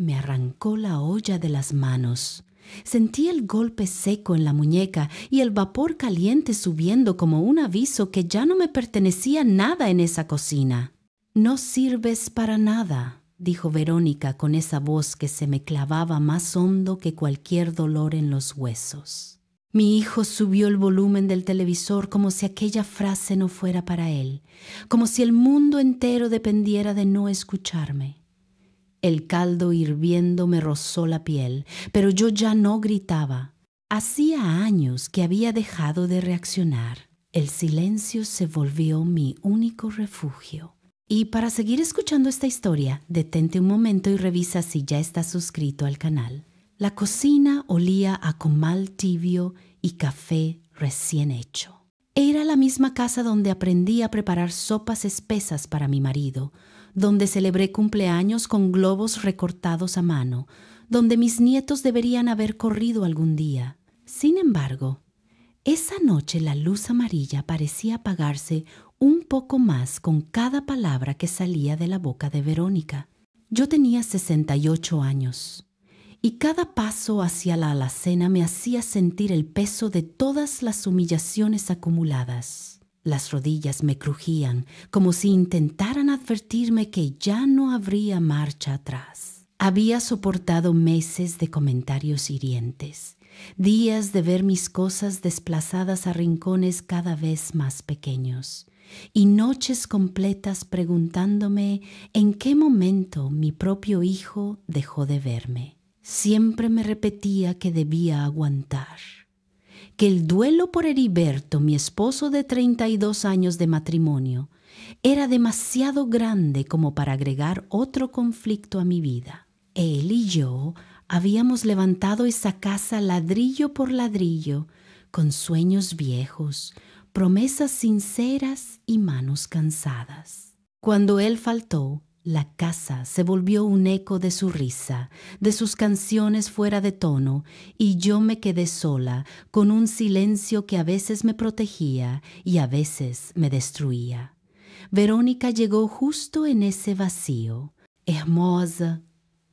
me arrancó la olla de las manos. Sentí el golpe seco en la muñeca y el vapor caliente subiendo como un aviso que ya no me pertenecía nada en esa cocina. «No sirves para nada», dijo Verónica con esa voz que se me clavaba más hondo que cualquier dolor en los huesos. Mi hijo subió el volumen del televisor como si aquella frase no fuera para él, como si el mundo entero dependiera de no escucharme. El caldo hirviendo me rozó la piel, pero yo ya no gritaba. Hacía años que había dejado de reaccionar. El silencio se volvió mi único refugio. Y para seguir escuchando esta historia, detente un momento y revisa si ya estás suscrito al canal. La cocina olía a comal tibio y café recién hecho. Era la misma casa donde aprendí a preparar sopas espesas para mi marido, donde celebré cumpleaños con globos recortados a mano, donde mis nietos deberían haber corrido algún día. Sin embargo, esa noche la luz amarilla parecía apagarse un poco más con cada palabra que salía de la boca de Verónica. Yo tenía 68 años y cada paso hacia la alacena me hacía sentir el peso de todas las humillaciones acumuladas. Las rodillas me crujían como si intentaran advertirme que ya no habría marcha atrás. Había soportado meses de comentarios hirientes, días de ver mis cosas desplazadas a rincones cada vez más pequeños, y noches completas preguntándome en qué momento mi propio hijo dejó de verme. Siempre me repetía que debía aguantar, que el duelo por Heriberto, mi esposo de 32 años de matrimonio, era demasiado grande como para agregar otro conflicto a mi vida. Él y yo habíamos levantado esa casa ladrillo por ladrillo, con sueños viejos, promesas sinceras y manos cansadas. Cuando él faltó, la casa se volvió un eco de su risa, de sus canciones fuera de tono, y yo me quedé sola, con un silencio que a veces me protegía y a veces me destruía. Verónica llegó justo en ese vacío, hermosa,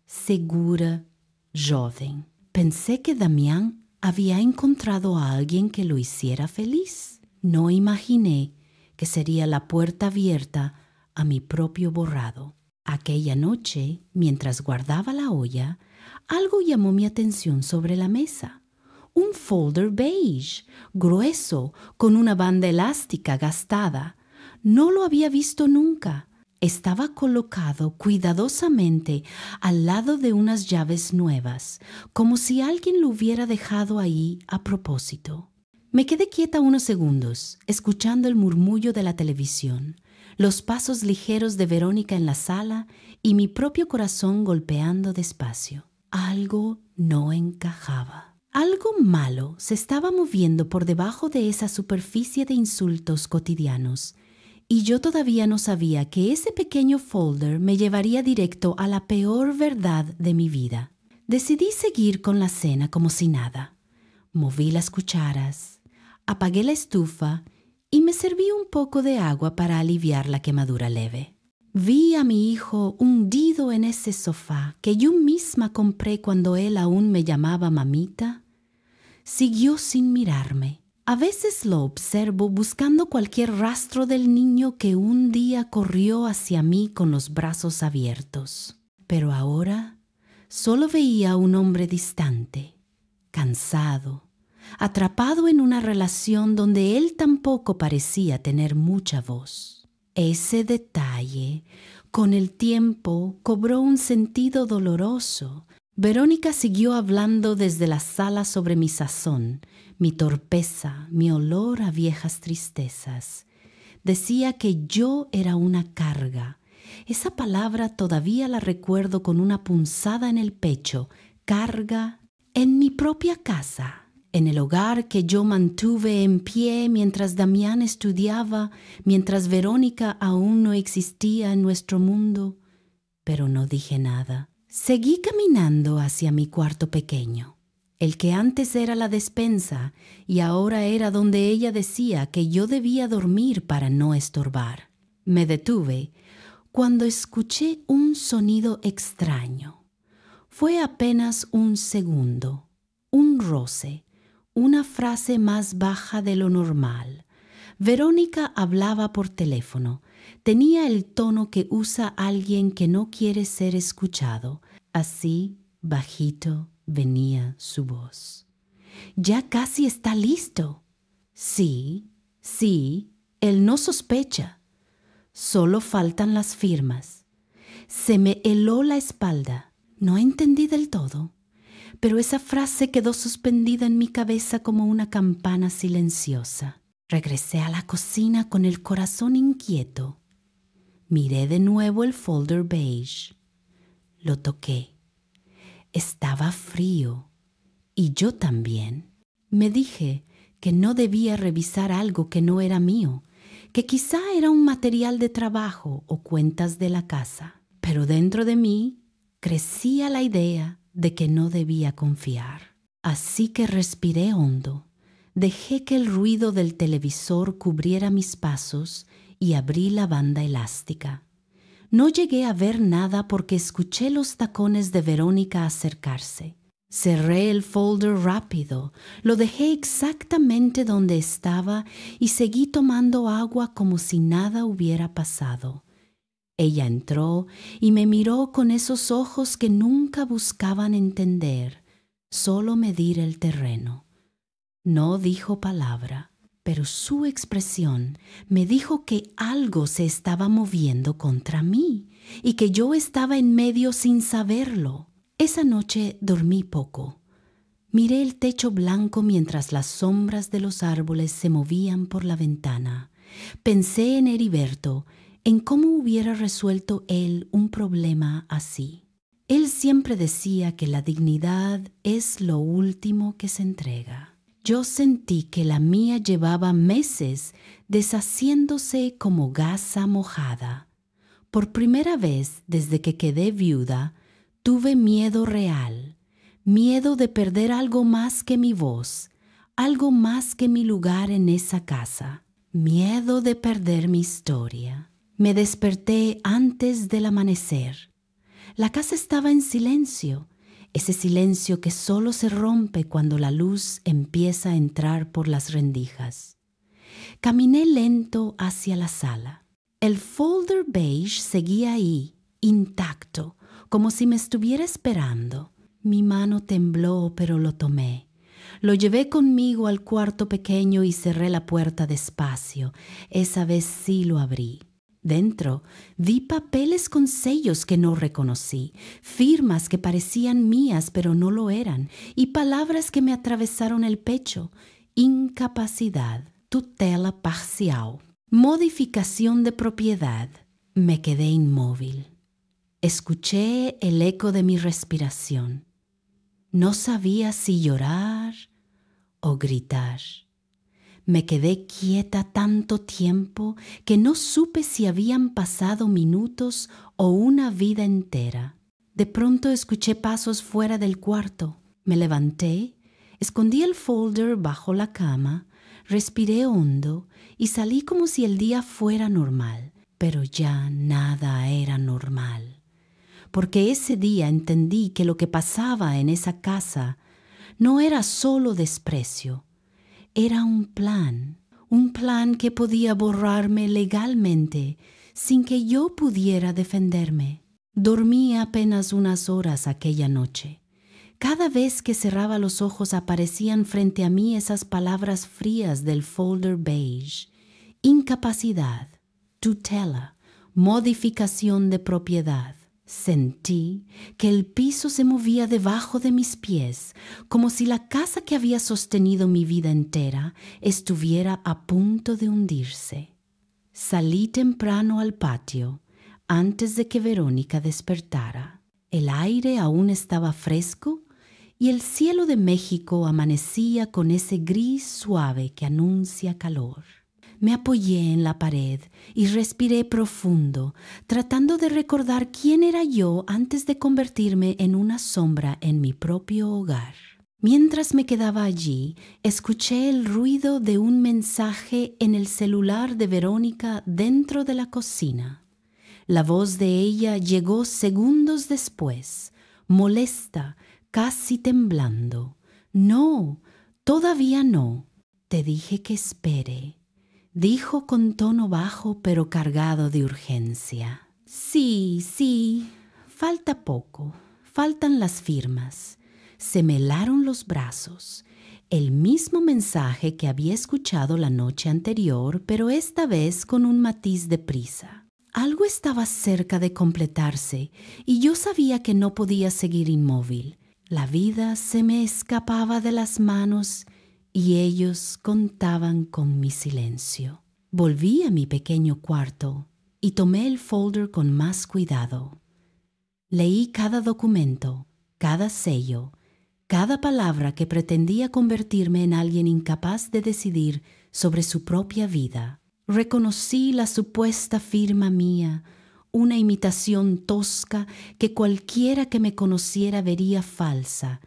segura, joven. Pensé que Damián había encontrado a alguien que lo hiciera feliz. No imaginé que sería la puerta abierta a mi propio borrado. Aquella noche, mientras guardaba la olla, algo llamó mi atención sobre la mesa. Un folder beige, grueso, con una banda elástica gastada. No lo había visto nunca. Estaba colocado cuidadosamente al lado de unas llaves nuevas, como si alguien lo hubiera dejado ahí a propósito. Me quedé quieta unos segundos, escuchando el murmullo de la televisión, los pasos ligeros de Verónica en la sala y mi propio corazón golpeando despacio. Algo no encajaba. Algo malo se estaba moviendo por debajo de esa superficie de insultos cotidianos, y yo todavía no sabía que ese pequeño folder me llevaría directo a la peor verdad de mi vida. Decidí seguir con la cena como si nada. Moví las cucharas, apagué la estufa y me serví un poco de agua para aliviar la quemadura leve. Vi a mi hijo hundido en ese sofá que yo misma compré cuando él aún me llamaba mamita. Siguió sin mirarme. A veces lo observo buscando cualquier rastro del niño que un día corrió hacia mí con los brazos abiertos. Pero ahora solo veía a un hombre distante, cansado, atrapado en una relación donde él tampoco parecía tener mucha voz. Ese detalle, con el tiempo, cobró un sentido doloroso. Verónica siguió hablando desde la sala sobre mi sazón, mi torpeza, mi olor a viejas tristezas. Decía que yo era una carga. Esa palabra todavía la recuerdo con una punzada en el pecho. Carga en mi propia casa, en el hogar que yo mantuve en pie mientras Damián estudiaba, mientras Verónica aún no existía en nuestro mundo. Pero no dije nada. Seguí caminando hacia mi cuarto pequeño, el que antes era la despensa y ahora era donde ella decía que yo debía dormir para no estorbar. Me detuve cuando escuché un sonido extraño, Fue apenas un segundo, un roce, una frase más baja de lo normal. Verónica hablaba por teléfono. Tenía el tono que usa alguien que no quiere ser escuchado. Así, bajito, venía su voz. «Ya casi está listo». Sí, él no sospecha. Solo faltan las firmas. Se me heló la espalda. No entendí del todo, pero esa frase quedó suspendida en mi cabeza como una campana silenciosa. Regresé a la cocina con el corazón inquieto. Miré de nuevo el folder beige. Lo toqué. Estaba frío, y yo también. Me dije que no debía revisar algo que no era mío, que quizá era un material de trabajo o cuentas de la casa. Pero dentro de mí crecía la idea de que no debía confiar. Así que respiré hondo, dejé que el ruido del televisor cubriera mis pasos y abrí la banda elástica. No llegué a ver nada porque escuché los tacones de Verónica acercarse. Cerré el folder rápido, lo dejé exactamente donde estaba y seguí tomando agua como si nada hubiera pasado. Ella entró y me miró con esos ojos que nunca buscaban entender, solo medir el terreno. No dijo palabra, pero su expresión me dijo que algo se estaba moviendo contra mí y que yo estaba en medio sin saberlo. Esa noche dormí poco. Miré el techo blanco mientras las sombras de los árboles se movían por la ventana. Pensé en Heriberto, en cómo hubiera resuelto él un problema así. Él siempre decía que la dignidad es lo último que se entrega. Yo sentí que la mía llevaba meses deshaciéndose como gasa mojada. Por primera vez desde que quedé viuda, tuve miedo real, miedo de perder algo más que mi voz, algo más que mi lugar en esa casa, miedo de perder mi historia. Me desperté antes del amanecer. La casa estaba en silencio, ese silencio que solo se rompe cuando la luz empieza a entrar por las rendijas. Caminé lento hacia la sala. El folder beige seguía ahí, intacto, como si me estuviera esperando. Mi mano tembló, pero lo tomé. Lo llevé conmigo al cuarto pequeño y cerré la puerta despacio. Esa vez sí lo abrí. Dentro vi papeles con sellos que no reconocí, firmas que parecían mías pero no lo eran, y palabras que me atravesaron el pecho: incapacidad, tutela parcial, modificación de propiedad. Me quedé inmóvil. Escuché el eco de mi respiración. No sabía si llorar o gritar. Me quedé quieta tanto tiempo que no supe si habían pasado minutos o una vida entera. De pronto escuché pasos fuera del cuarto. Me levanté, escondí el folder bajo la cama, respiré hondo y salí como si el día fuera normal. Pero ya nada era normal. Porque ese día entendí que lo que pasaba en esa casa no era solo desprecio. Era un plan que podía borrarme legalmente sin que yo pudiera defenderme. Dormí apenas unas horas aquella noche. Cada vez que cerraba los ojos aparecían frente a mí esas palabras frías del folder beige: incapacidad, tutela, modificación de propiedad. Sentí que el piso se movía debajo de mis pies, como si la casa que había sostenido mi vida entera estuviera a punto de hundirse. Salí temprano al patio, antes de que Verónica despertara. El aire aún estaba fresco y el cielo de México amanecía con ese gris suave que anuncia calor. Me apoyé en la pared y respiré profundo, tratando de recordar quién era yo antes de convertirme en una sombra en mi propio hogar. Mientras me quedaba allí, escuché el ruido de un mensaje en el celular de Verónica dentro de la cocina. La voz de ella llegó segundos después, molesta, casi temblando. «No, todavía no». «Te dije que espere», dijo con tono bajo pero cargado de urgencia. Sí, falta poco, faltan las firmas». Se me helaron los brazos. El mismo mensaje que había escuchado la noche anterior, pero esta vez con un matiz de prisa. Algo estaba cerca de completarse y yo sabía que no podía seguir inmóvil. La vida se me escapaba de las manos y ellos contaban con mi silencio. Volví a mi pequeño cuarto y tomé el folder con más cuidado. Leí cada documento, cada sello, cada palabra que pretendía convertirme en alguien incapaz de decidir sobre su propia vida. Reconocí la supuesta firma mía, una imitación tosca que cualquiera que me conociera vería falsa.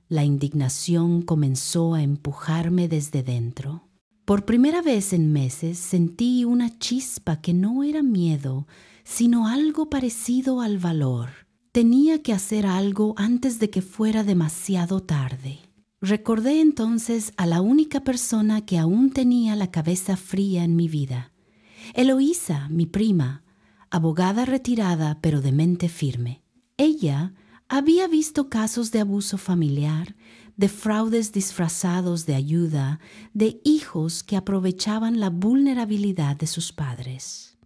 La indignación comenzó a empujarme desde dentro. Por primera vez en meses sentí una chispa que no era miedo, sino algo parecido al valor. Tenía que hacer algo antes de que fuera demasiado tarde. Recordé entonces a la única persona que aún tenía la cabeza fría en mi vida. Eloísa, mi prima, abogada retirada pero de mente firme. Ella había visto casos de abuso familiar, de fraudes disfrazados de ayuda, de hijos que aprovechaban la vulnerabilidad de sus padres.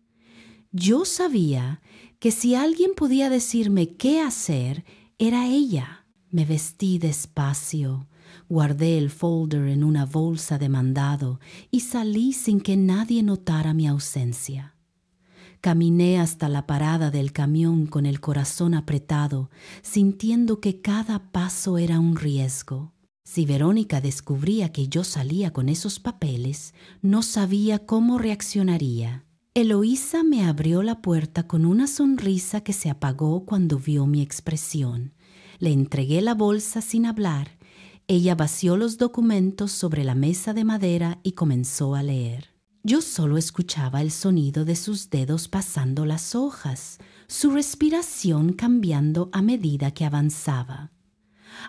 Yo sabía que si alguien podía decirme qué hacer, era ella. Me vestí despacio, guardé el folder en una bolsa de mandado y salí sin que nadie notara mi ausencia. Caminé hasta la parada del camión con el corazón apretado, sintiendo que cada paso era un riesgo. Si Verónica descubría que yo salía con esos papeles, no sabía cómo reaccionaría. Eloísa me abrió la puerta con una sonrisa que se apagó cuando vio mi expresión. Le entregué la bolsa sin hablar. Ella vació los documentos sobre la mesa de madera y comenzó a leer. Yo solo escuchaba el sonido de sus dedos pasando las hojas, su respiración cambiando a medida que avanzaba.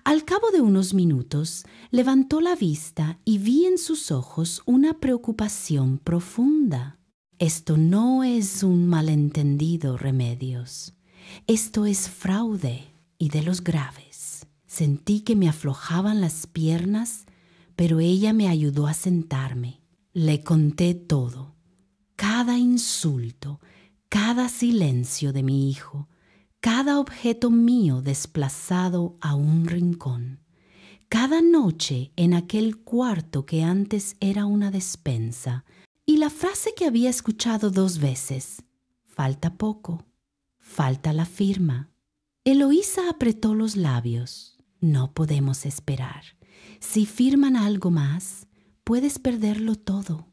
Al cabo de unos minutos, levantó la vista y vi en sus ojos una preocupación profunda. Esto no es un malentendido, Remedios. Esto es fraude y de los graves. Sentí que me aflojaban las piernas, pero ella me ayudó a sentarme. Le conté todo, cada insulto, cada silencio de mi hijo, cada objeto mío desplazado a un rincón, cada noche en aquel cuarto que antes era una despensa, y la frase que había escuchado 2 veces: falta poco, falta la firma. Eloísa apretó los labios. No podemos esperar. Si firman algo más, puedes perderlo todo.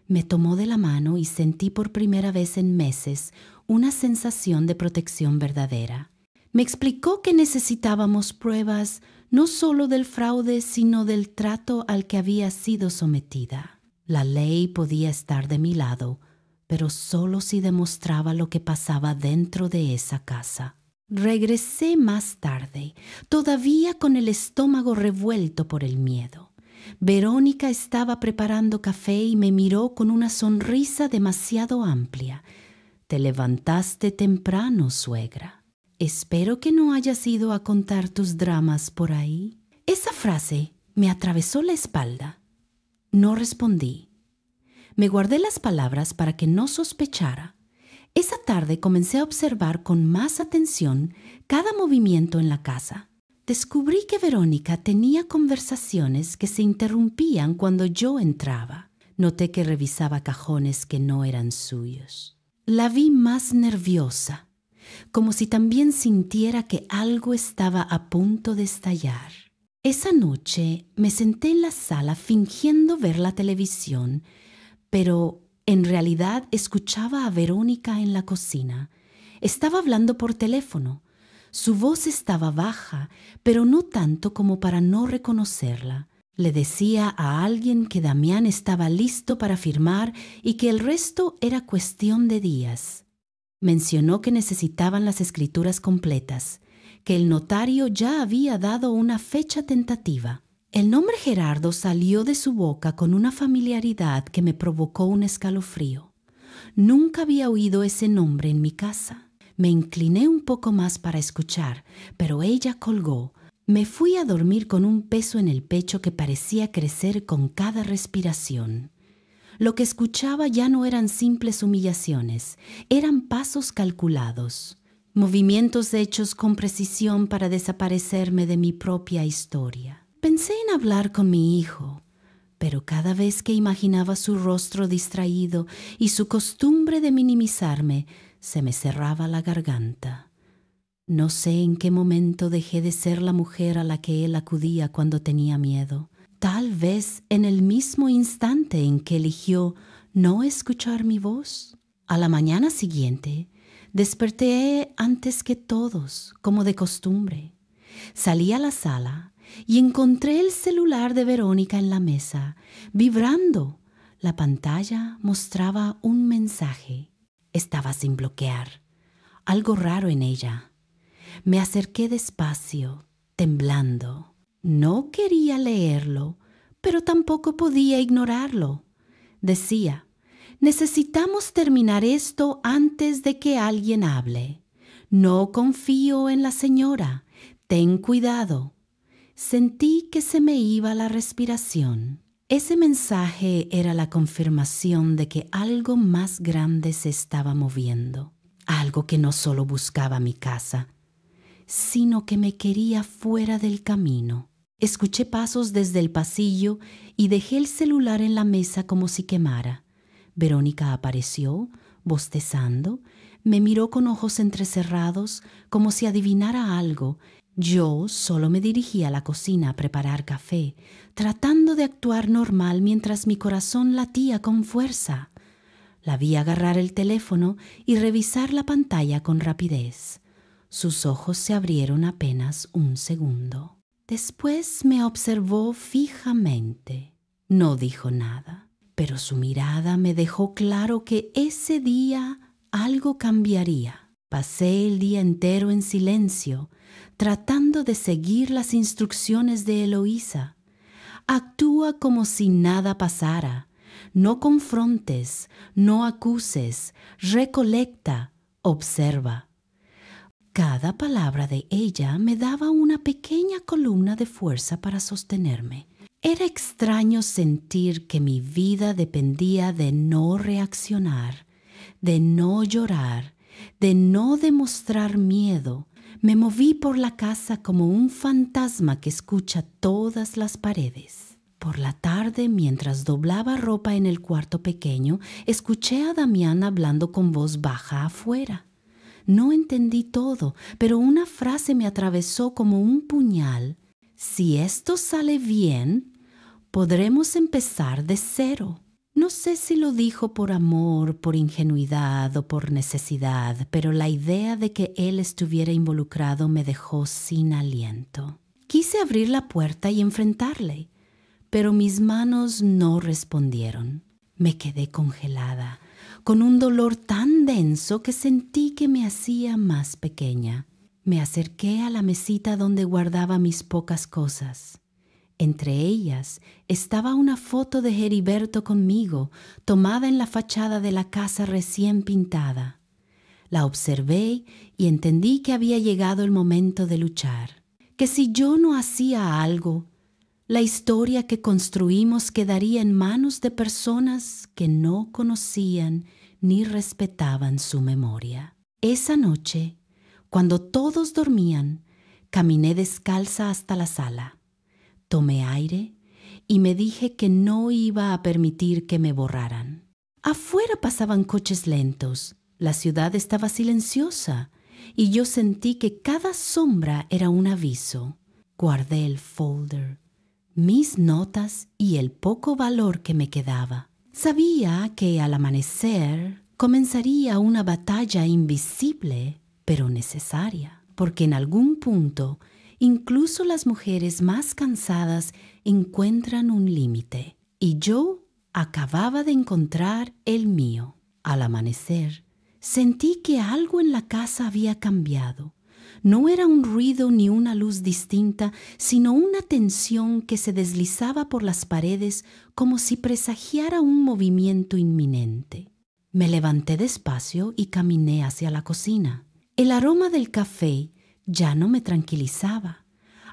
Me tomó de la mano y sentí por primera vez en meses una sensación de protección verdadera. Me explicó que necesitábamos pruebas no solo del fraude, sino del trato al que había sido sometida. La ley podía estar de mi lado, pero solo si demostraba lo que pasaba dentro de esa casa. Regresé más tarde, todavía con el estómago revuelto por el miedo. Verónica estaba preparando café y me miró con una sonrisa demasiado amplia. «Te levantaste temprano, suegra. Espero que no hayas ido a contar tus dramas por ahí». Esa frase me atravesó la espalda. No respondí. Me guardé las palabras para que no sospechara. Esa tarde comencé a observar con más atención cada movimiento en la casa. Descubrí que Verónica tenía conversaciones que se interrumpían cuando yo entraba. Noté que revisaba cajones que no eran suyos. La vi más nerviosa, como si también sintiera que algo estaba a punto de estallar. Esa noche me senté en la sala fingiendo ver la televisión, pero en realidad escuchaba a Verónica en la cocina. Estaba hablando por teléfono. Su voz estaba baja, pero no tanto como para no reconocerla. Le decía a alguien que Damián estaba listo para firmar y que el resto era cuestión de días. Mencionó que necesitaban las escrituras completas, que el notario ya había dado una fecha tentativa. El nombre Gerardo salió de su boca con una familiaridad que me provocó un escalofrío. Nunca había oído ese nombre en mi casa. Me incliné un poco más para escuchar, pero ella colgó. Me fui a dormir con un peso en el pecho que parecía crecer con cada respiración. Lo que escuchaba ya no eran simples humillaciones, eran pasos calculados, movimientos hechos con precisión para desaparecerme de mi propia historia. Pensé en hablar con mi hijo, pero cada vez que imaginaba su rostro distraído y su costumbre de minimizarme, se me cerraba la garganta. No sé en qué momento dejé de ser la mujer a la que él acudía cuando tenía miedo. Tal vez en el mismo instante en que eligió no escuchar mi voz. A la mañana siguiente, desperté antes que todos, como de costumbre. Salí a la sala y encontré el celular de Verónica en la mesa, vibrando. La pantalla mostraba un mensaje. Estaba sin bloquear. Algo raro en ella. Me acerqué despacio, temblando. No quería leerlo, pero tampoco podía ignorarlo. Decía: necesitamos terminar esto antes de que alguien hable. No confío en la señora. Ten cuidado. Sentí que se me iba la respiración. Ese mensaje era la confirmación de que algo más grande se estaba moviendo. Algo que no solo buscaba mi casa, sino que me quería fuera del camino. Escuché pasos desde el pasillo y dejé el celular en la mesa como si quemara. Verónica apareció, bostezando, me miró con ojos entrecerrados como si adivinara algo. Yo solo me dirigí a la cocina a preparar café, tratando de actuar normal mientras mi corazón latía con fuerza. La vi agarrar el teléfono y revisar la pantalla con rapidez. Sus ojos se abrieron apenas un segundo. Después me observó fijamente. No dijo nada, pero su mirada me dejó claro que ese día algo cambiaría. Pasé el día entero en silencio, tratando de seguir las instrucciones de Eloísa. Actúa como si nada pasara. No confrontes, no acuses, recolecta, observa. Cada palabra de ella me daba una pequeña columna de fuerza para sostenerme. Era extraño sentir que mi vida dependía de no reaccionar, de no llorar, de no demostrar miedo. Me moví por la casa como un fantasma que escucha todas las paredes. Por la tarde, mientras doblaba ropa en el cuarto pequeño, escuché a Damián hablando con voz baja afuera. No entendí todo, pero una frase me atravesó como un puñal. Si esto sale bien, podremos empezar de cero. No sé si lo dijo por amor, por ingenuidad o por necesidad, pero la idea de que él estuviera involucrado me dejó sin aliento. Quise abrir la puerta y enfrentarle, pero mis manos no respondieron. Me quedé congelada, con un dolor tan denso que sentí que me hacía más pequeña. Me acerqué a la mesita donde guardaba mis pocas cosas. Entre ellas estaba una foto de Heriberto conmigo, tomada en la fachada de la casa recién pintada. La observé y entendí que había llegado el momento de luchar, que si yo no hacía algo, la historia que construimos quedaría en manos de personas que no conocían ni respetaban su memoria. Esa noche, cuando todos dormían, caminé descalza hasta la sala. Tomé aire y me dije que no iba a permitir que me borraran. Afuera pasaban coches lentos, la ciudad estaba silenciosa y yo sentí que cada sombra era un aviso. Guardé el folder, mis notas y el poco valor que me quedaba. Sabía que al amanecer comenzaría una batalla invisible, pero necesaria, porque en algún punto incluso las mujeres más cansadas encuentran un límite, y yo acababa de encontrar el mío. Al amanecer, sentí que algo en la casa había cambiado. No era un ruido ni una luz distinta, sino una tensión que se deslizaba por las paredes como si presagiara un movimiento inminente. Me levanté despacio y caminé hacia la cocina. El aroma del café ya no me tranquilizaba.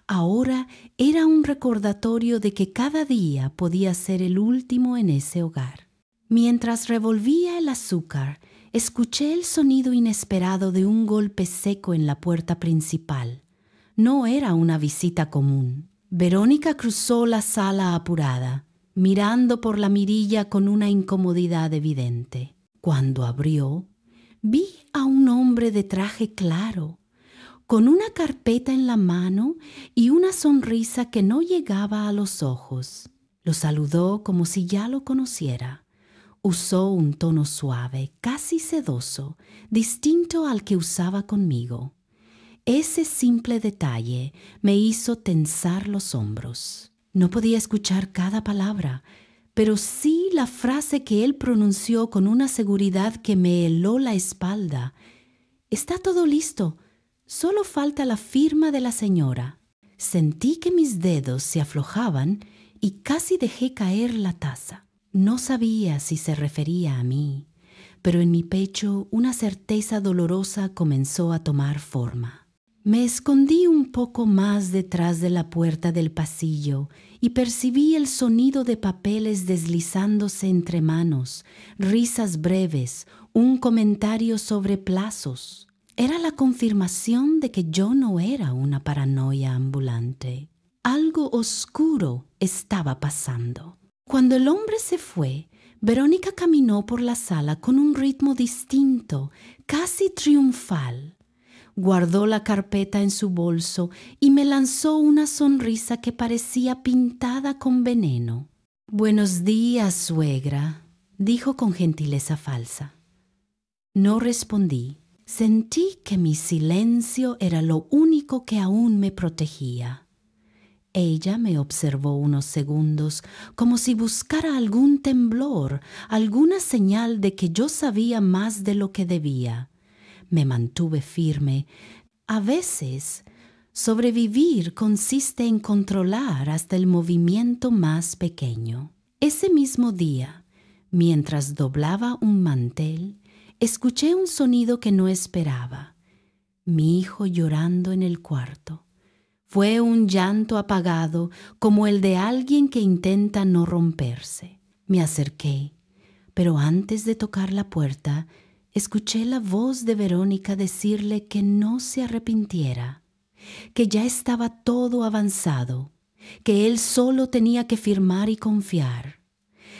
Ahora era un recordatorio de que cada día podía ser el último en ese hogar. Mientras revolvía el azúcar, escuché el sonido inesperado de un golpe seco en la puerta principal. No era una visita común. Verónica cruzó la sala apurada, mirando por la mirilla con una incomodidad evidente. Cuando abrió, vi a un hombre de traje claro, con una carpeta en la mano y una sonrisa que no llegaba a los ojos. Lo saludó como si ya lo conociera. Usó un tono suave, casi sedoso, distinto al que usaba conmigo. Ese simple detalle me hizo tensar los hombros. No podía escuchar cada palabra, pero sí la frase que él pronunció con una seguridad que me heló la espalda. «Está todo listo. Solo falta la firma de la señora». Sentí que mis dedos se aflojaban y casi dejé caer la taza. No sabía si se refería a mí, pero en mi pecho una certeza dolorosa comenzó a tomar forma. Me escondí un poco más detrás de la puerta del pasillo y percibí el sonido de papeles deslizándose entre manos, risas breves, un comentario sobre plazos. Era la confirmación de que yo no era una paranoia ambulante. Algo oscuro estaba pasando. Cuando el hombre se fue, Verónica caminó por la sala con un ritmo distinto, casi triunfal. Guardó la carpeta en su bolso y me lanzó una sonrisa que parecía pintada con veneno. «Buenos días, suegra», dijo con gentileza falsa. No respondí. Sentí que mi silencio era lo único que aún me protegía. Ella me observó unos segundos como si buscara algún temblor, alguna señal de que yo sabía más de lo que debía. Me mantuve firme. A veces, sobrevivir consiste en controlar hasta el movimiento más pequeño. Ese mismo día, mientras doblaba un mantel, escuché un sonido que no esperaba. Mi hijo llorando en el cuarto. Fue un llanto apagado, como el de alguien que intenta no romperse. Me acerqué, pero antes de tocar la puerta, escuché la voz de Verónica decirle que no se arrepintiera, que ya estaba todo avanzado, que él solo tenía que firmar y confiar.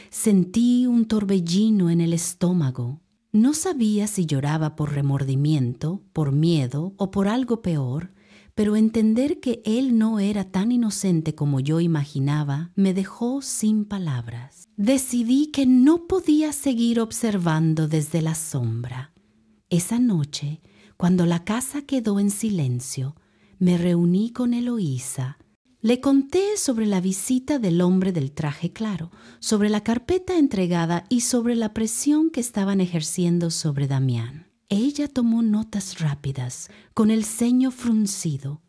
Sentí un torbellino en el estómago. No sabía si lloraba por remordimiento, por miedo o por algo peor, pero entender que él no era tan inocente como yo imaginaba me dejó sin palabras. Decidí que no podía seguir observando desde la sombra. Esa noche, cuando la casa quedó en silencio, me reuní con Eloísa. Le conté sobre la visita del hombre del traje claro, sobre la carpeta entregada y sobre la presión que estaban ejerciendo sobre Damián. Ella tomó notas rápidas, con el ceño fruncido.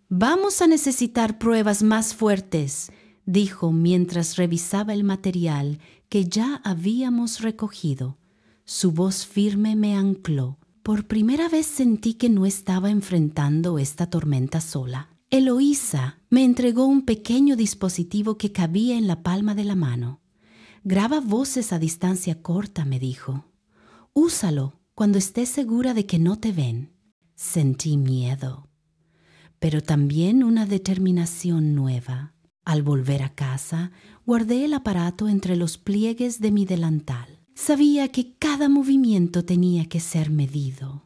«Vamos a necesitar pruebas más fuertes», dijo mientras revisaba el material que ya habíamos recogido. Su voz firme me ancló. Por primera vez sentí que no estaba enfrentando esta tormenta sola. Eloísa me entregó un pequeño dispositivo que cabía en la palma de la mano. «Graba voces a distancia corta», me dijo. «Úsalo cuando estés segura de que no te ven». Sentí miedo, pero también una determinación nueva. Al volver a casa, guardé el aparato entre los pliegues de mi delantal. Sabía que cada movimiento tenía que ser medido.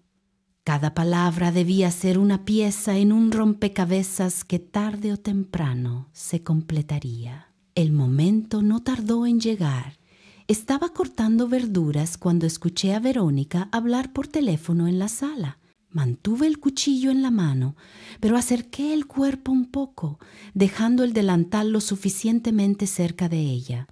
Cada palabra debía ser una pieza en un rompecabezas que tarde o temprano se completaría. El momento no tardó en llegar. Estaba cortando verduras cuando escuché a Verónica hablar por teléfono en la sala. Mantuve el cuchillo en la mano, pero acerqué el cuerpo un poco, dejando el delantal lo suficientemente cerca de ella.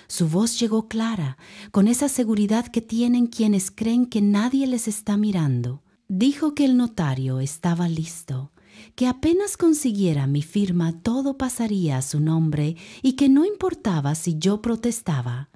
Su voz llegó clara, con esa seguridad que tienen quienes creen que nadie les está mirando. Dijo que el notario estaba listo, que apenas consiguiera mi firma todo pasaría a su nombre y que no importaba si yo protestaba.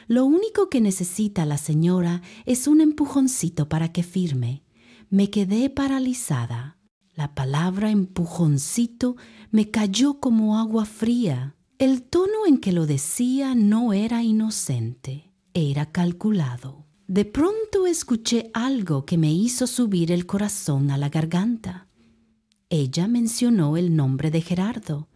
Lo único que necesita la señora es un empujoncito para que firme. Me quedé paralizada. La palabra empujoncito me cayó como agua fría. El tono en que lo decía no era inocente, era calculado. De pronto escuché algo que me hizo subir el corazón a la garganta. Ella mencionó el nombre de Gerardo,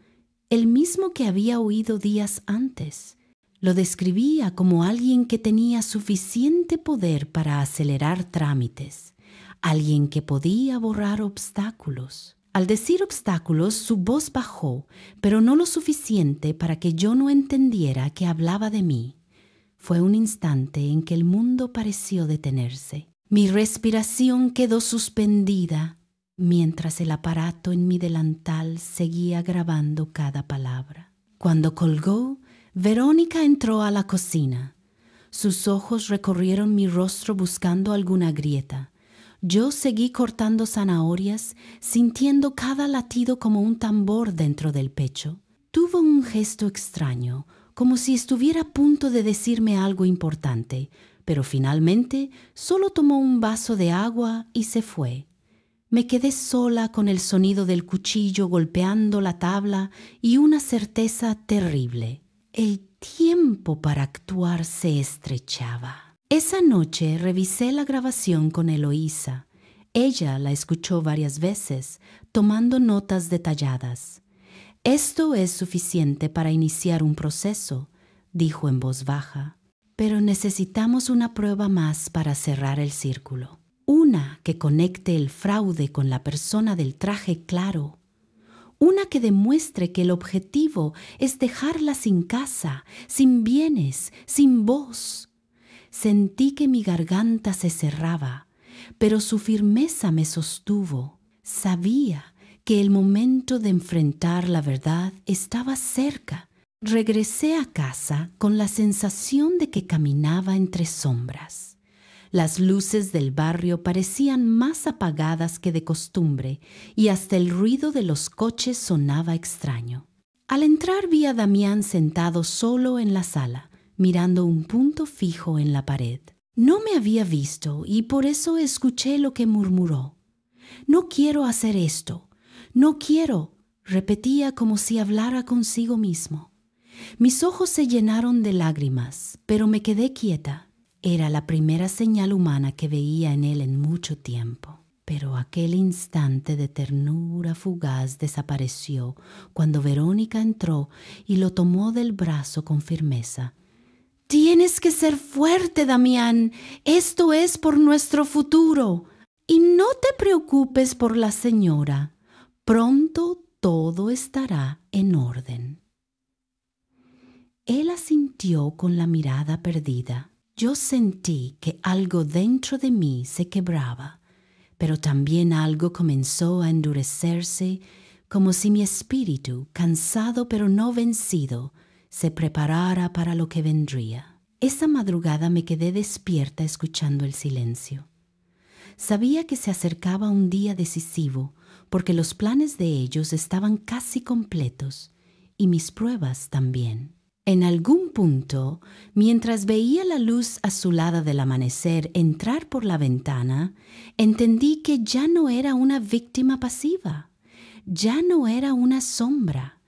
el mismo que había oído días antes. Lo describía como alguien que tenía suficiente poder para acelerar trámites, alguien que podía borrar obstáculos. Al decir obstáculos, su voz bajó, pero no lo suficiente para que yo no entendiera que hablaba de mí. Fue un instante en que el mundo pareció detenerse. Mi respiración quedó suspendida mientras el aparato en mi delantal seguía grabando cada palabra. Cuando colgó, Verónica entró a la cocina. Sus ojos recorrieron mi rostro buscando alguna grieta. Yo seguí cortando zanahorias, sintiendo cada latido como un tambor dentro del pecho. Tuvo un gesto extraño, como si estuviera a punto de decirme algo importante, pero finalmente solo tomó un vaso de agua y se fue. Me quedé sola con el sonido del cuchillo golpeando la tabla y una certeza terrible. El tiempo para actuar se estrechaba. Esa noche revisé la grabación con Eloísa. Ella la escuchó varias veces, tomando notas detalladas. «Esto es suficiente para iniciar un proceso», dijo en voz baja. «Pero necesitamos una prueba más para cerrar el círculo. Una que conecte el fraude con la persona del traje claro. Una que demuestre que el objetivo es dejarla sin casa, sin bienes, sin voz». Sentí que mi garganta se cerraba, pero su firmeza me sostuvo. Sabía que el momento de enfrentar la verdad estaba cerca. Regresé a casa con la sensación de que caminaba entre sombras. Las luces del barrio parecían más apagadas que de costumbre y hasta el ruido de los coches sonaba extraño. Al entrar vi a Damián sentado solo en la sala, mirando un punto fijo en la pared. No me había visto y por eso escuché lo que murmuró. «No quiero hacer esto. No quiero», repetía como si hablara consigo mismo. Mis ojos se llenaron de lágrimas, pero me quedé quieta. Era la primera señal humana que veía en él en mucho tiempo. Pero aquel instante de ternura fugaz desapareció cuando Verónica entró y lo tomó del brazo con firmeza. «Tienes que ser fuerte, Damián. Esto es por nuestro futuro. Y no te preocupes por la señora. Pronto todo estará en orden». Él asintió con la mirada perdida. Yo sentí que algo dentro de mí se quebraba, pero también algo comenzó a endurecerse, como si mi espíritu, cansado pero no vencido, se preparara para lo que vendría. Esa madrugada me quedé despierta escuchando el silencio. Sabía que se acercaba un día decisivo, porque los planes de ellos estaban casi completos, y mis pruebas también. En algún punto, mientras veía la luz azulada del amanecer entrar por la ventana, entendí que ya no era una víctima pasiva, ya no era una sombra,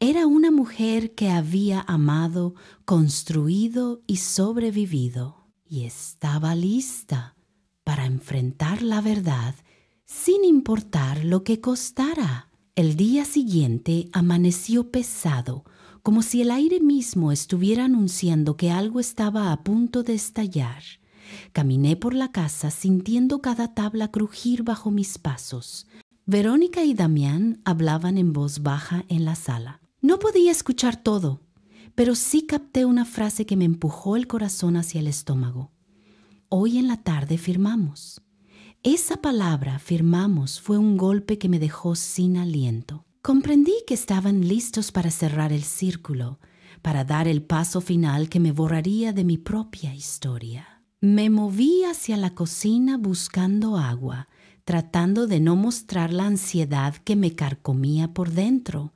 era una mujer que había amado, construido y sobrevivido, y estaba lista para enfrentar la verdad sin importar lo que costara. El día siguiente amaneció pesado, como si el aire mismo estuviera anunciando que algo estaba a punto de estallar. Caminé por la casa sintiendo cada tabla crujir bajo mis pasos. Verónica y Damián hablaban en voz baja en la sala. No podía escuchar todo, pero sí capté una frase que me empujó el corazón hacia el estómago. «Hoy en la tarde firmamos». Esa palabra, firmamos, fue un golpe que me dejó sin aliento. Comprendí que estaban listos para cerrar el círculo, para dar el paso final que me borraría de mi propia historia. Me moví hacia la cocina buscando agua, tratando de no mostrar la ansiedad que me carcomía por dentro.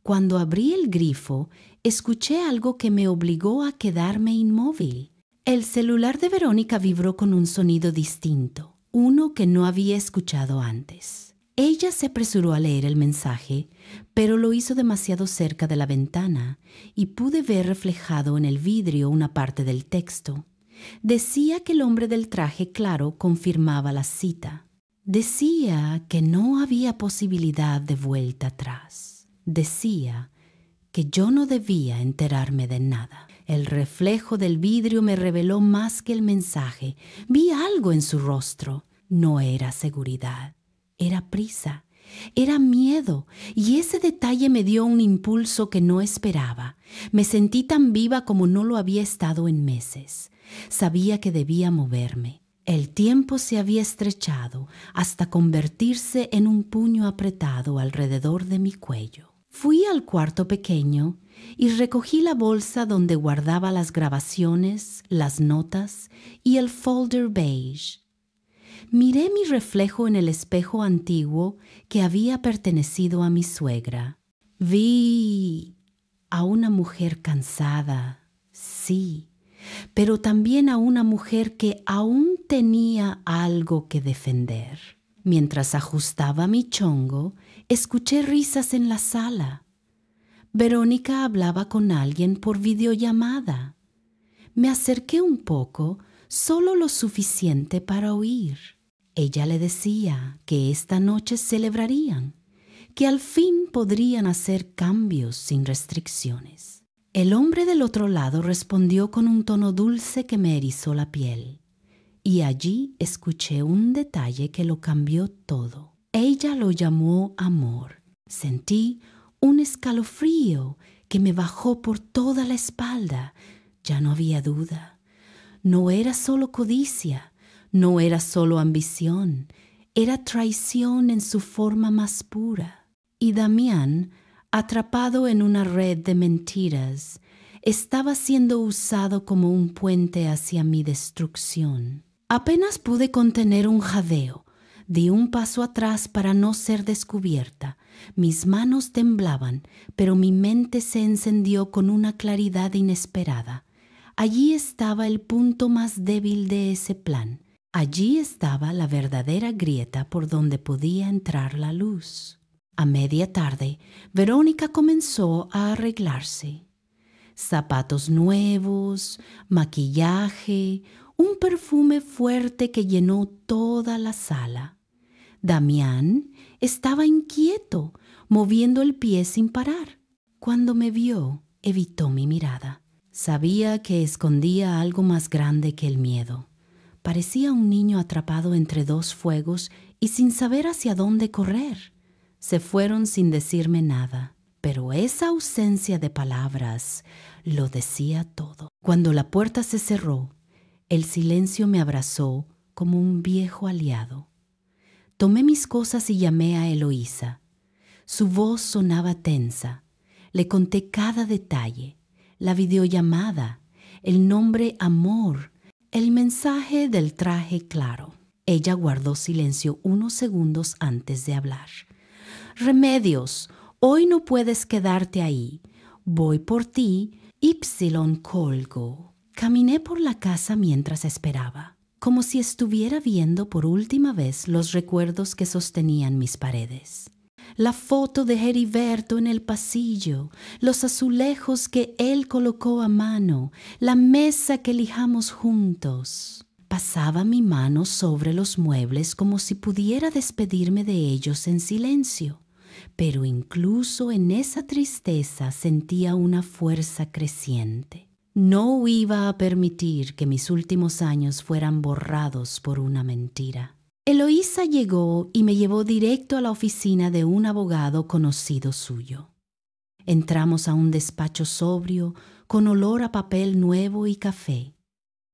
Cuando abrí el grifo, escuché algo que me obligó a quedarme inmóvil. El celular de Verónica vibró con un sonido distinto, uno que no había escuchado antes. Ella se apresuró a leer el mensaje, pero lo hizo demasiado cerca de la ventana y pude ver reflejado en el vidrio una parte del texto. Decía que el hombre del traje claro confirmaba la cita. Decía que no había posibilidad de vuelta atrás. Decía que yo no debía enterarme de nada. El reflejo del vidrio me reveló más que el mensaje. Vi algo en su rostro. No era seguridad. Era prisa, era miedo, y ese detalle me dio un impulso que no esperaba. Me sentí tan viva como no lo había estado en meses. Sabía que debía moverme. El tiempo se había estrechado hasta convertirse en un puño apretado alrededor de mi cuello. Fui al cuarto pequeño y recogí la bolsa donde guardaba las grabaciones, las notas y el folder beige. Miré mi reflejo en el espejo antiguo que había pertenecido a mi suegra. Vi a una mujer cansada, sí, pero también a una mujer que aún tenía algo que defender. Mientras ajustaba mi chongo, escuché risas en la sala. Verónica hablaba con alguien por videollamada. Me acerqué un poco, solo lo suficiente para oír. Ella le decía que esta noche celebrarían, que al fin podrían hacer cambios sin restricciones. El hombre del otro lado respondió con un tono dulce que me erizó la piel. Y allí escuché un detalle que lo cambió todo. Ella lo llamó amor. Sentí un escalofrío que me bajó por toda la espalda. Ya no había duda. No era solo codicia, no era solo ambición, era traición en su forma más pura. Y Damián, atrapado en una red de mentiras, estaba siendo usado como un puente hacia mi destrucción. Apenas pude contener un jadeo. Di un paso atrás para no ser descubierta. Mis manos temblaban, pero mi mente se encendió con una claridad inesperada. Allí estaba el punto más débil de ese plan. Allí estaba la verdadera grieta por donde podía entrar la luz. A media tarde, Verónica comenzó a arreglarse. Zapatos nuevos, maquillaje, un perfume fuerte que llenó toda la sala. Damián estaba inquieto, moviendo el pie sin parar. Cuando me vio, evitó mi mirada. Sabía que escondía algo más grande que el miedo. Parecía un niño atrapado entre dos fuegos y sin saber hacia dónde correr. Se fueron sin decirme nada, pero esa ausencia de palabras lo decía todo. Cuando la puerta se cerró, el silencio me abrazó como un viejo aliado. Tomé mis cosas y llamé a Eloísa. Su voz sonaba tensa. Le conté cada detalle, la videollamada, el nombre amor, el mensaje del traje claro. Ella guardó silencio unos segundos antes de hablar. Remedios, hoy no puedes quedarte ahí. Voy por ti, Ypsilon colgo. Caminé por la casa mientras esperaba, como si estuviera viendo por última vez los recuerdos que sostenían mis paredes. La foto de Heriberto en el pasillo, los azulejos que él colocó a mano, la mesa que lijamos juntos. Pasaba mi mano sobre los muebles como si pudiera despedirme de ellos en silencio, pero incluso en esa tristeza sentía una fuerza creciente. No iba a permitir que mis últimos años fueran borrados por una mentira. Eloísa llegó y me llevó directo a la oficina de un abogado conocido suyo. Entramos a un despacho sobrio, con olor a papel nuevo y café.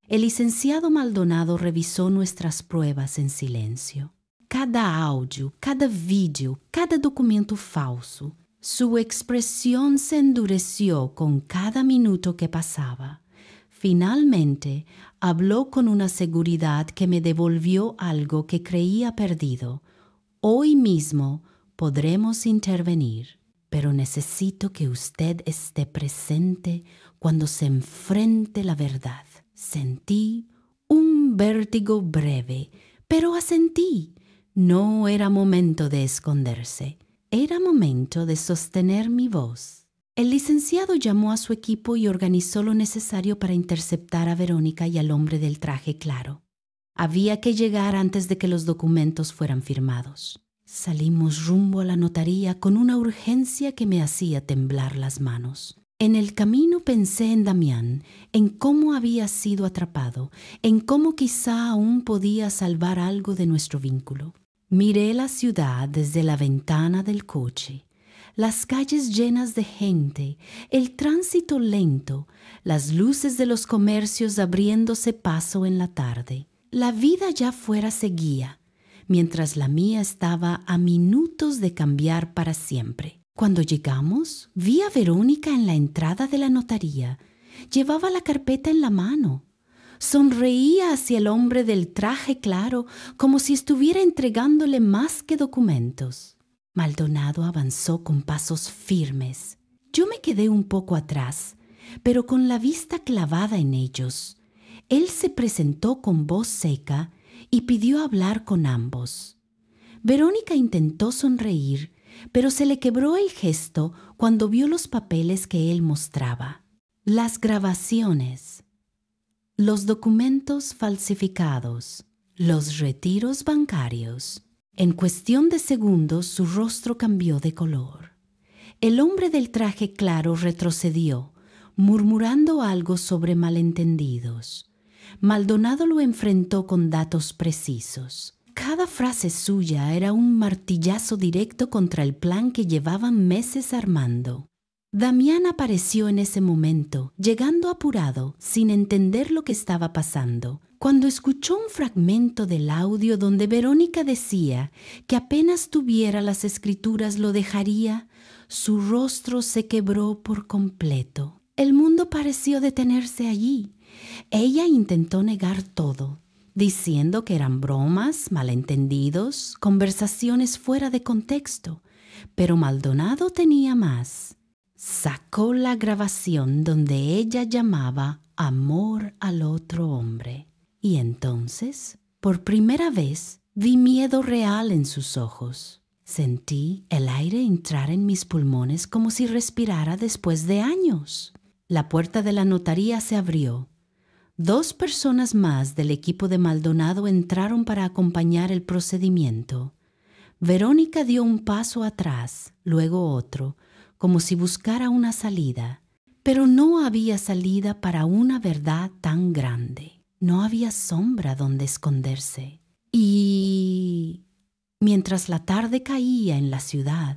El licenciado Maldonado revisó nuestras pruebas en silencio. Cada audio, cada vídeo, cada documento falso. Su expresión se endureció con cada minuto que pasaba. Finalmente, habló con una seguridad que me devolvió algo que creía perdido. Hoy mismo podremos intervenir, pero necesito que usted esté presente cuando se enfrente la verdad. Sentí un vértigo breve, pero asentí. No era momento de esconderse, era momento de sostener mi voz. El licenciado llamó a su equipo y organizó lo necesario para interceptar a Verónica y al hombre del traje claro. Había que llegar antes de que los documentos fueran firmados. Salimos rumbo a la notaría con una urgencia que me hacía temblar las manos. En el camino pensé en Damián, en cómo había sido atrapado, en cómo quizá aún podía salvar algo de nuestro vínculo. Miré la ciudad desde la ventana del coche. Las calles llenas de gente, el tránsito lento, las luces de los comercios abriéndose paso en la tarde. La vida ya fuera seguía, mientras la mía estaba a minutos de cambiar para siempre. Cuando llegamos, vi a Verónica en la entrada de la notaría. Llevaba la carpeta en la mano. Sonreía hacia el hombre del traje claro como si estuviera entregándole más que documentos. Maldonado avanzó con pasos firmes. Yo me quedé un poco atrás, pero con la vista clavada en ellos. Él se presentó con voz seca y pidió hablar con ambos. Verónica intentó sonreír, pero se le quebró el gesto cuando vio los papeles que él mostraba. Las grabaciones, los documentos falsificados, los retiros bancarios. En cuestión de segundos su rostro cambió de color. El hombre del traje claro retrocedió, murmurando algo sobre malentendidos. Maldonado lo enfrentó con datos precisos. Cada frase suya era un martillazo directo contra el plan que llevaban meses armando. Damián apareció en ese momento, llegando apurado, sin entender lo que estaba pasando. Cuando escuchó un fragmento del audio donde Verónica decía que apenas tuviera las escrituras lo dejaría, su rostro se quebró por completo. El mundo pareció detenerse allí. Ella intentó negar todo, diciendo que eran bromas, malentendidos, conversaciones fuera de contexto, pero Maldonado tenía más. Sacó la grabación donde ella llamaba amor al otro hombre. Y entonces, por primera vez, vi miedo real en sus ojos. Sentí el aire entrar en mis pulmones como si respirara después de años. La puerta de la notaría se abrió. 2 personas más del equipo de Maldonado entraron para acompañar el procedimiento. Verónica dio un paso atrás, luego otro, como si buscara una salida. Pero no había salida para una verdad tan grande. No había sombra donde esconderse. Y mientras la tarde caía en la ciudad,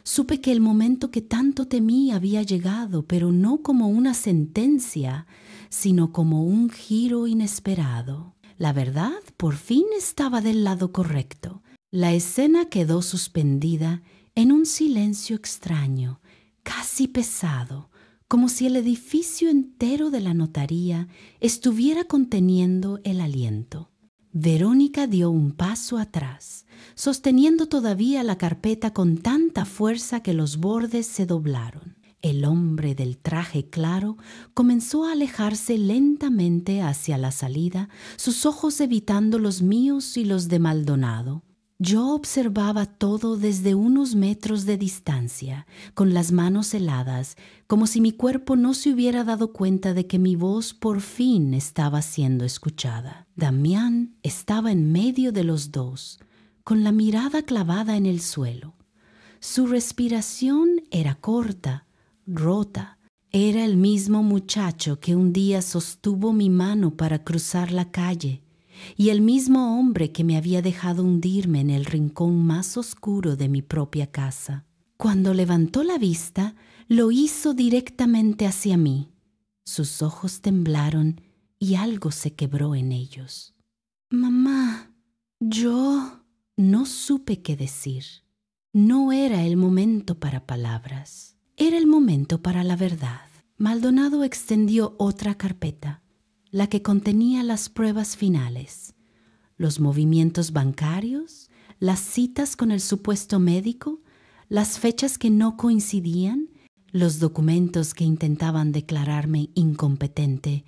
supe que el momento que tanto temí había llegado, pero no como una sentencia, sino como un giro inesperado. La verdad por fin estaba del lado correcto. La escena quedó suspendida en un silencio extraño, casi pesado, como si el edificio entero de la notaría estuviera conteniendo el aliento. Verónica dio un paso atrás, sosteniendo todavía la carpeta con tanta fuerza que los bordes se doblaron. El hombre del traje claro comenzó a alejarse lentamente hacia la salida, sus ojos evitando los míos y los de Maldonado. Yo observaba todo desde unos metros de distancia, con las manos heladas, como si mi cuerpo no se hubiera dado cuenta de que mi voz por fin estaba siendo escuchada. Damián estaba en medio de los dos, con la mirada clavada en el suelo. Su respiración era corta, rota. Era el mismo muchacho que un día sostuvo mi mano para cruzar la calle, y el mismo hombre que me había dejado hundirme en el rincón más oscuro de mi propia casa. Cuando levantó la vista, lo hizo directamente hacia mí. Sus ojos temblaron y algo se quebró en ellos. «Mamá, yo...» No supe qué decir. No era el momento para palabras. Era el momento para la verdad. Maldonado extendió otra carpeta. la que contenía las pruebas finales, los movimientos bancarios, las citas con el supuesto médico, las fechas que no coincidían, los documentos que intentaban declararme incompetente.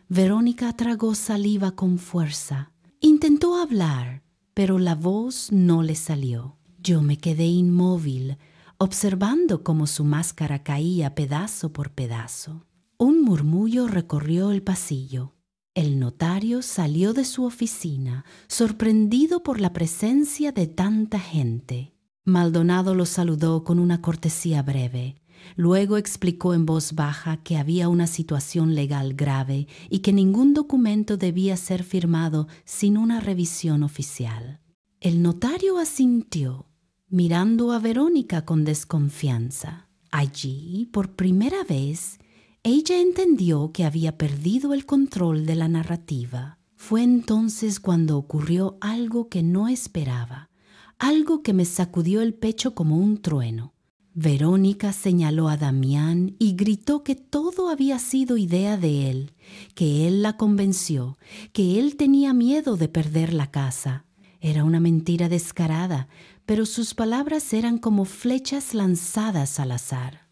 Verónica tragó saliva con fuerza. Intentó hablar, pero la voz no le salió. Yo me quedé inmóvil, observando cómo su máscara caía pedazo por pedazo. Un murmullo recorrió el pasillo. El notario salió de su oficina, sorprendido por la presencia de tanta gente. Maldonado lo saludó con una cortesía breve. Luego explicó en voz baja que había una situación legal grave y que ningún documento debía ser firmado sin una revisión oficial. El notario asintió, mirando a Verónica con desconfianza. Allí, por primera vez, ella entendió que había perdido el control de la narrativa. Fue entonces cuando ocurrió algo que no esperaba, algo que me sacudió el pecho como un trueno. Verónica señaló a Damián y gritó que todo había sido idea de él, que él la convenció, que él tenía miedo de perder la casa. Era una mentira descarada, pero sus palabras eran como flechas lanzadas al azar.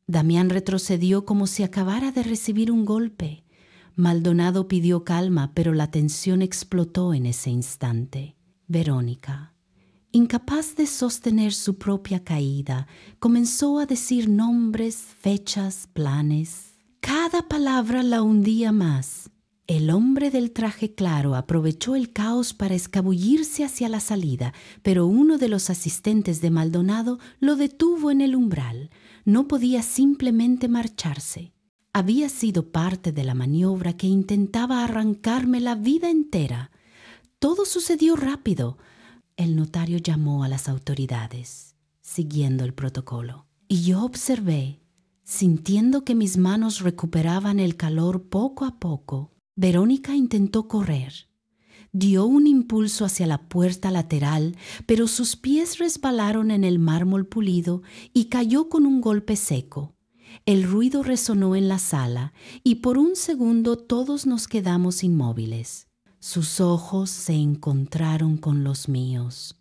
Damián retrocedió como si acabara de recibir un golpe. Maldonado pidió calma, pero la tensión explotó en ese instante. Verónica, incapaz de sostener su propia caída, comenzó a decir nombres, fechas, planes. Cada palabra la hundía más. El hombre del traje claro aprovechó el caos para escabullirse hacia la salida, pero uno de los asistentes de Maldonado lo detuvo en el umbral. No podía simplemente marcharse. Había sido parte de la maniobra que intentaba arrancarme la vida entera. Todo sucedió rápido. El notario llamó a las autoridades, siguiendo el protocolo. Y yo observé, sintiendo que mis manos recuperaban el calor poco a poco. Verónica intentó correr. Dio un impulso hacia la puerta lateral, pero sus pies resbalaron en el mármol pulido y cayó con un golpe seco. El ruido resonó en la sala y por un segundo todos nos quedamos inmóviles. Sus ojos se encontraron con los míos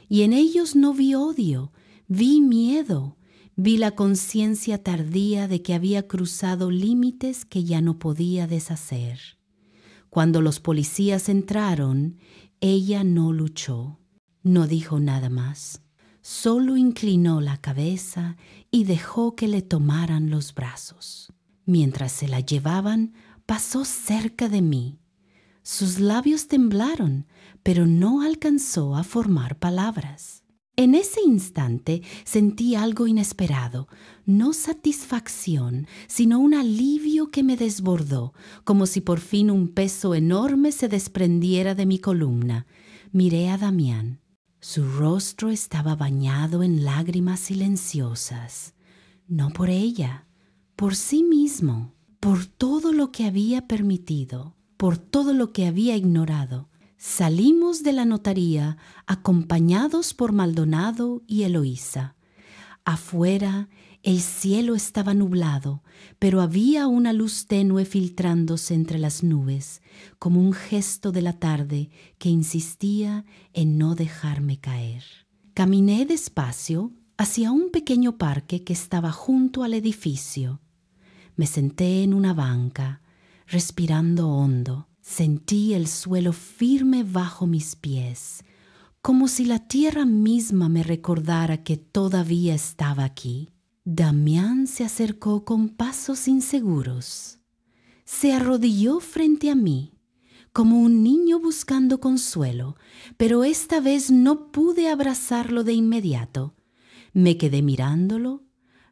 y en ellos no vi odio, vi miedo. Vi la conciencia tardía de que había cruzado límites que ya no podía deshacer. Cuando los policías entraron, ella no luchó, no dijo nada más. Solo inclinó la cabeza y dejó que le tomaran los brazos. Mientras se la llevaban, pasó cerca de mí. Sus labios temblaron, pero no alcanzó a formar palabras. En ese instante sentí algo inesperado, no satisfacción, sino un alivio que me desbordó, como si por fin un peso enorme se desprendiera de mi columna. Miré a Damián. Su rostro estaba bañado en lágrimas silenciosas. No por ella, por sí mismo, por todo lo que había permitido, por todo lo que había ignorado. Salimos de la notaría acompañados por Maldonado y Eloísa. Afuera el cielo estaba nublado, pero había una luz tenue filtrándose entre las nubes, como un gesto de la tarde que insistía en no dejarme caer. Caminé despacio hacia un pequeño parque que estaba junto al edificio. Me senté en una banca, respirando hondo. Sentí el suelo firme bajo mis pies, como si la tierra misma me recordara que todavía estaba aquí. Damián se acercó con pasos inseguros. Se arrodilló frente a mí, como un niño buscando consuelo, pero esta vez no pude abrazarlo de inmediato. Me quedé mirándolo,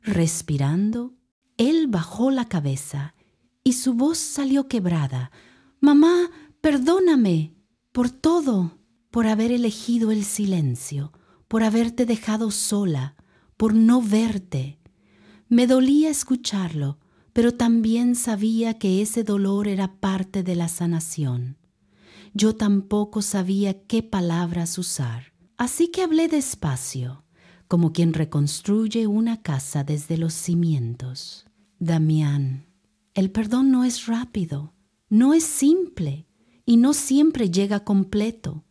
respirando. Él bajó la cabeza y su voz salió quebrada. «Mamá, perdóname por todo, por haber elegido el silencio, por haberte dejado sola, por no verte». Me dolía escucharlo, pero también sabía que ese dolor era parte de la sanación. Yo tampoco sabía qué palabras usar, así que hablé despacio, como quien reconstruye una casa desde los cimientos. «Damián, el perdón no es rápido. No es simple y no siempre llega completo,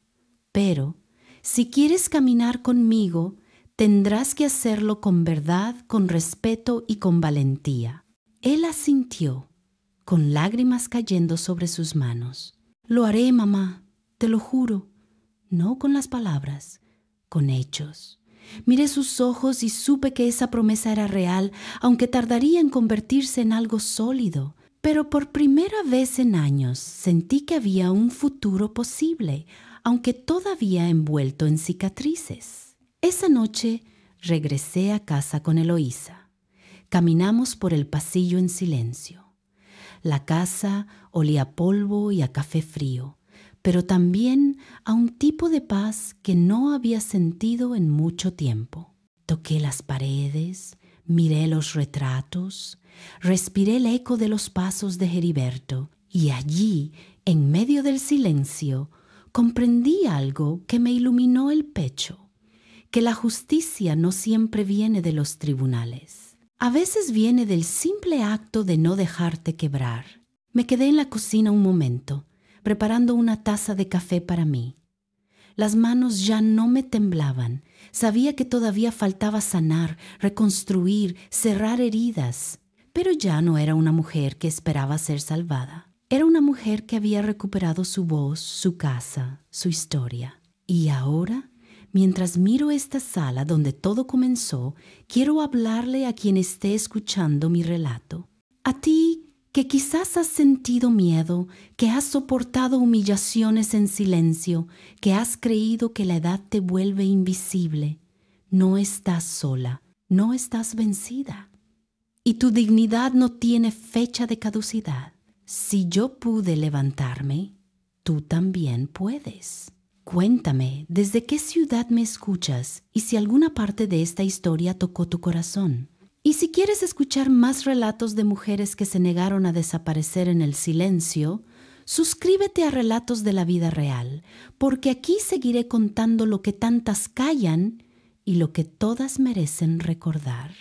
pero si quieres caminar conmigo, tendrás que hacerlo con verdad, con respeto y con valentía. Él asintió, con lágrimas cayendo sobre sus manos. Lo haré, mamá, te lo juro. No con las palabras, con hechos. Miré sus ojos y supe que esa promesa era real, aunque tardaría en convertirse en algo sólido. Pero por primera vez en años sentí que había un futuro posible, aunque todavía envuelto en cicatrices. Esa noche regresé a casa con Eloísa. Caminamos por el pasillo en silencio. La casa olía a polvo y a café frío, pero también a un tipo de paz que no había sentido en mucho tiempo. Toqué las paredes, miré los retratos, respiré el eco de los pasos de Heriberto y allí, en medio del silencio, comprendí algo que me iluminó el pecho, que la justicia no siempre viene de los tribunales. A veces viene del simple acto de no dejarte quebrar. Me quedé en la cocina un momento, preparando una taza de café para mí. Las manos ya no me temblaban. Sabía que todavía faltaba sanar, reconstruir, cerrar heridas. Pero ya no era una mujer que esperaba ser salvada. Era una mujer que había recuperado su voz, su casa, su historia. Y ahora, mientras miro esta sala donde todo comenzó, quiero hablarle a quien esté escuchando mi relato. A ti que quizás has sentido miedo, que has soportado humillaciones en silencio, que has creído que la edad te vuelve invisible. No estás sola, no estás vencida. Y tu dignidad no tiene fecha de caducidad. Si yo pude levantarme, tú también puedes. Cuéntame, ¿desde qué ciudad me escuchas y si alguna parte de esta historia tocó tu corazón? Y si quieres escuchar más relatos de mujeres que se negaron a desaparecer en el silencio, suscríbete a Relatos de la Vida Real, porque aquí seguiré contando lo que tantas callan y lo que todas merecen recordar.